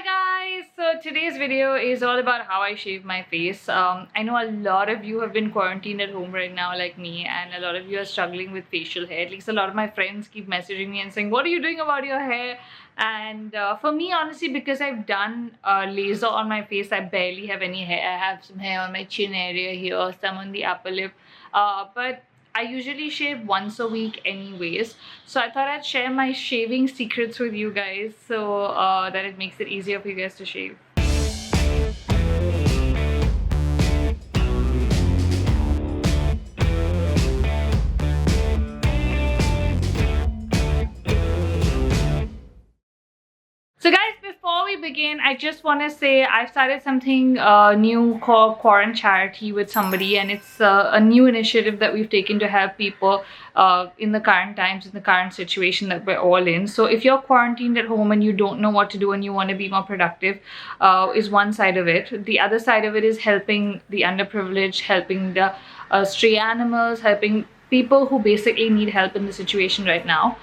Hi guys! So today's video is all about how I shave my face. I know a lot of you have been quarantined at home right now like me, and a lot of you are struggling with facial hair. At least a lot of my friends keep messaging me and saying, what are you doing about your hair? And for me, honestly, because I've done laser on my face, I barely have any hair. I have some hair on my chin area here, some on the upper lip. But I usually shave once a week anyways, so I thought I'd share my shaving secrets with you guys so that it makes it easier for you guys to shave. So guys, before we begin, I just want to say I've started something new called Quarancharity with somebody, and it's a new initiative that we've taken to help people in the current times, in the current situation that we're all in. So if you're quarantined at home and you don't know what to do and you want to be more productive, is one side of it. The other side of it is helping the underprivileged, helping the stray animals, helping people who basically need help in the situation right now.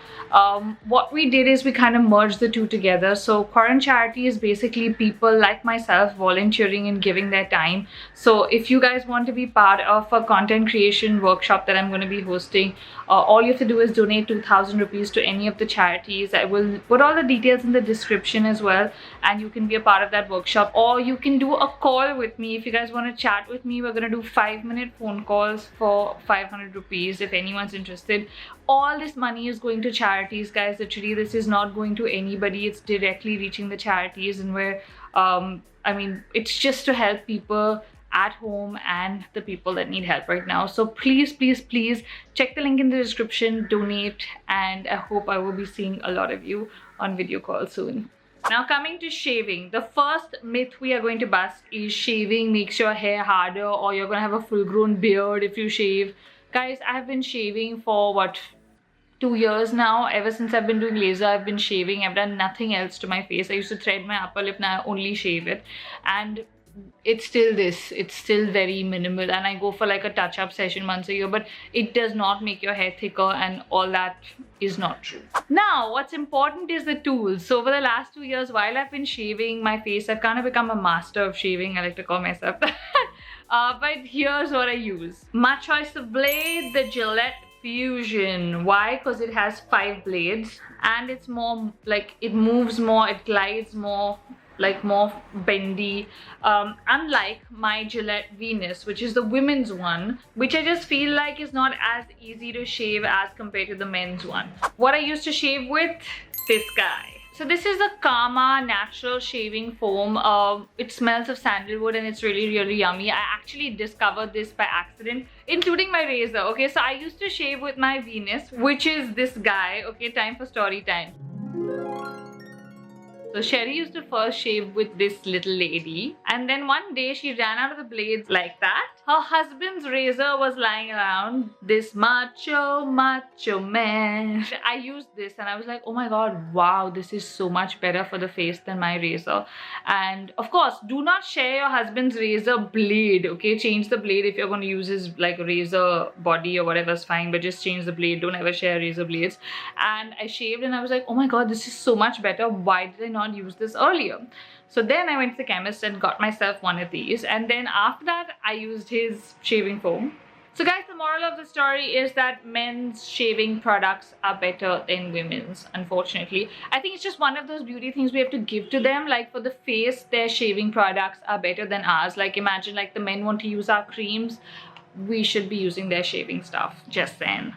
What we did is we kind of merged the two together. So Quarancharity is basically people like myself volunteering and giving their time. So if you guys want to be part of a content creation workshop that I'm going to be hosting, all you have to do is donate 2,000 rupees to any of the charities. I will put all the details in the description as well, and you can be a part of that workshop, or you can do a call with me. If you guys want to chat with me, we're going to do 5-minute phone calls for 500 rupees if anyone's interested. All this money is going to charities, guys. Literally, this is not going to anybody. It's directly reaching the charities, and we're I mean, it's just to help people at home and the people that need help right now. So please check the link in the description, donate, and I hope I will be seeing a lot of you on video call soon. Now coming to shaving, the first myth we are going to bust is shaving makes your hair harder or you're gonna have a full-grown beard if you shave. Guys, I have been shaving for what, 2 years now. Ever since I've been doing laser, I've been shaving. I've done nothing else to my face. I used to thread my upper lip, now I only shave it, and it's still this. It's still very minimal, and I go for like a touch-up session once a year, but it does not make your hair thicker, and all that is not true. Now what's important is the tools. So over the last 2 years, while I've been shaving my face, I've kind of become a master of shaving. I like to call myself but here's what I use. My choice of blade, the Gillette Fusion. Why? Because it has 5 blades and it's more like, it moves more, it glides more, like more bendy, unlike my Gillette Venus, which is the women's one, which I just feel like is not as easy to shave as compared to the men's one. What I used to shave with, this guy. So this is the Karma natural shaving foam. It smells of sandalwood and it's really yummy. I actually discovered this by accident, including my razor. Okay, so I used to shave with my Venus, which is this guy. Okay, time for story time. So Sherry used to first shave with this little lady, and then one day she ran out of the blades like that. Her husband's razor was lying around, this macho man. I used this and I was like, oh my god, wow, this is so much better for the face than my razor. And of course, do not share your husband's razor blade, okay? Change the blade. If you're going to use his like razor body or whatever is fine, but just change the blade. Don't ever share razor blades. And I shaved and I was like, oh my god, this is so much better. Why did I not use this earlier? So then I went to the chemist and got myself one of these, and then after that I used his shaving foam. So guys, the moral of the story is that men's shaving products are better than women's, unfortunately. I think it's just one of those beauty things we have to give to them. Like for the face, their shaving products are better than ours. Like imagine like the men want to use our creams, we should be using their shaving stuff. Just saying.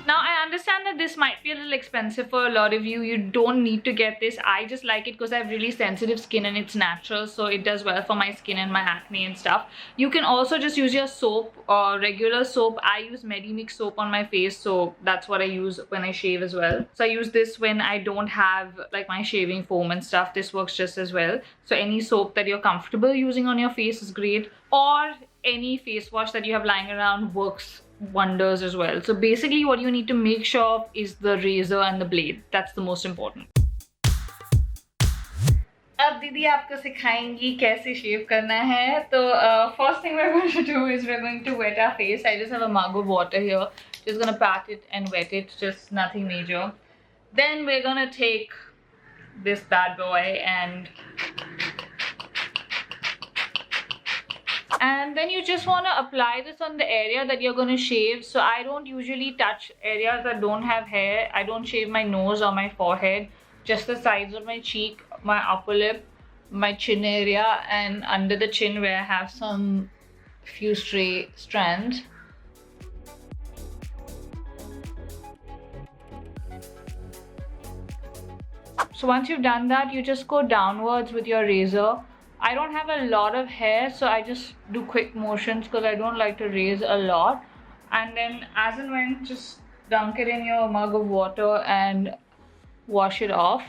Now I understand that this might be a little expensive for a lot of you. You don't need to get this. I just like it because I have really sensitive skin and it's natural, so it does well for my skin and my acne and stuff. You can also just use your soap or regular soap. I use Medimix soap on my face, so that's what I use when I shave as well. So I use this when I don't have like my shaving foam and stuff. This works just as well. So any soap that you're comfortable using on your face is great, or any face wash that you have lying around works wonders as well. So basically what you need to make sure of is the razor and the blade. That's the most important. अब दीदी आपको सिखाएंगी कैसे शेव करना है. तो first thing we're going to do is we're going to wet our face. I just have a mug of water here. Just gonna pat it and wet it, just nothing major. Then we're gonna take this bad boy, and then you just want to apply this on the area that you're going to shave. So I don't usually touch areas that don't have hair. I don't shave my nose or my forehead, just the sides of my cheek, my upper lip, my chin area, and under the chin where I have some few stray strands. So once you've done that, you just go downwards with your razor. I don't have a lot of hair, so I just do quick motions because I don't like to raise a lot. And then as and when, just dunk it in your mug of water and wash it off.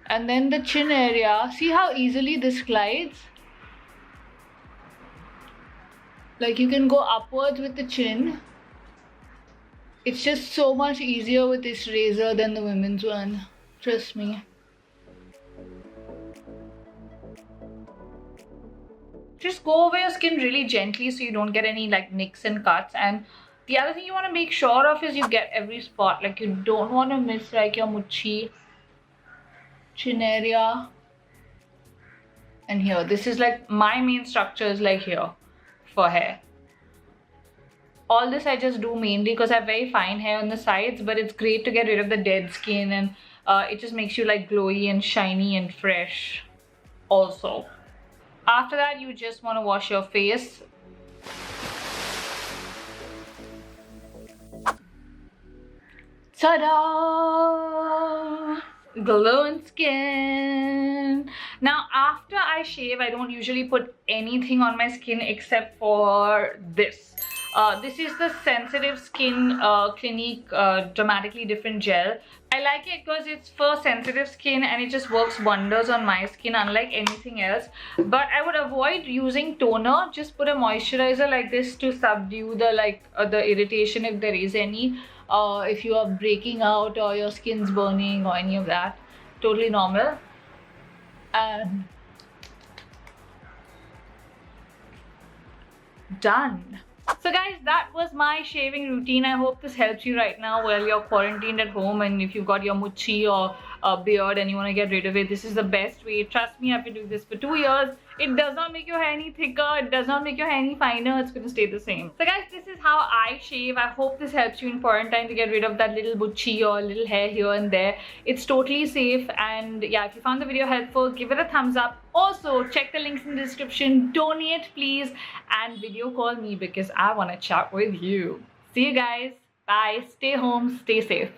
And then the chin area, see how easily this glides? Like you can go upwards with the chin. It's just so much easier with this razor than the women's one, trust me. Just go over your skin really gently so you don't get any like nicks and cuts. And the other thing you want to make sure of is you get every spot. Like you don't want to miss like your Muchi, chin area, and here. This is like my main structure is like here for hair. All this I just do mainly because I have very fine hair on the sides, but it's great to get rid of the dead skin, and it just makes you like glowy and shiny and fresh also. After that, you just want to wash your face. Ta-da! Glowing skin. Now after I shave, I don't usually put anything on my skin except for this. This is the Sensitive Skin Clinique Dramatically Different Gel. I like it because it's for sensitive skin and it just works wonders on my skin, unlike anything else. But I would avoid using toner. Just put a moisturizer like this to subdue the the irritation if there is any. If you are breaking out or your skin's burning or any of that, totally normal. And done. So guys, that was my shaving routine. I hope this helps you right now while you're quarantined at home, and if you've got your Muchi or a beard and you want to get rid of it, this is the best way. Trust me, I've been doing this for 2 years. It does not make your hair any thicker, it does not make your hair any finer, it's going to stay the same. So guys, this is how I shave. I hope this helps you in quarantine to get rid of that little Muchi or little hair here and there. It's totally safe, and yeah, if you found the video helpful, give it a thumbs up. Also, check the links in the description, donate please, and video call me because I want to chat with you. See you guys. Bye. Stay home. Stay safe.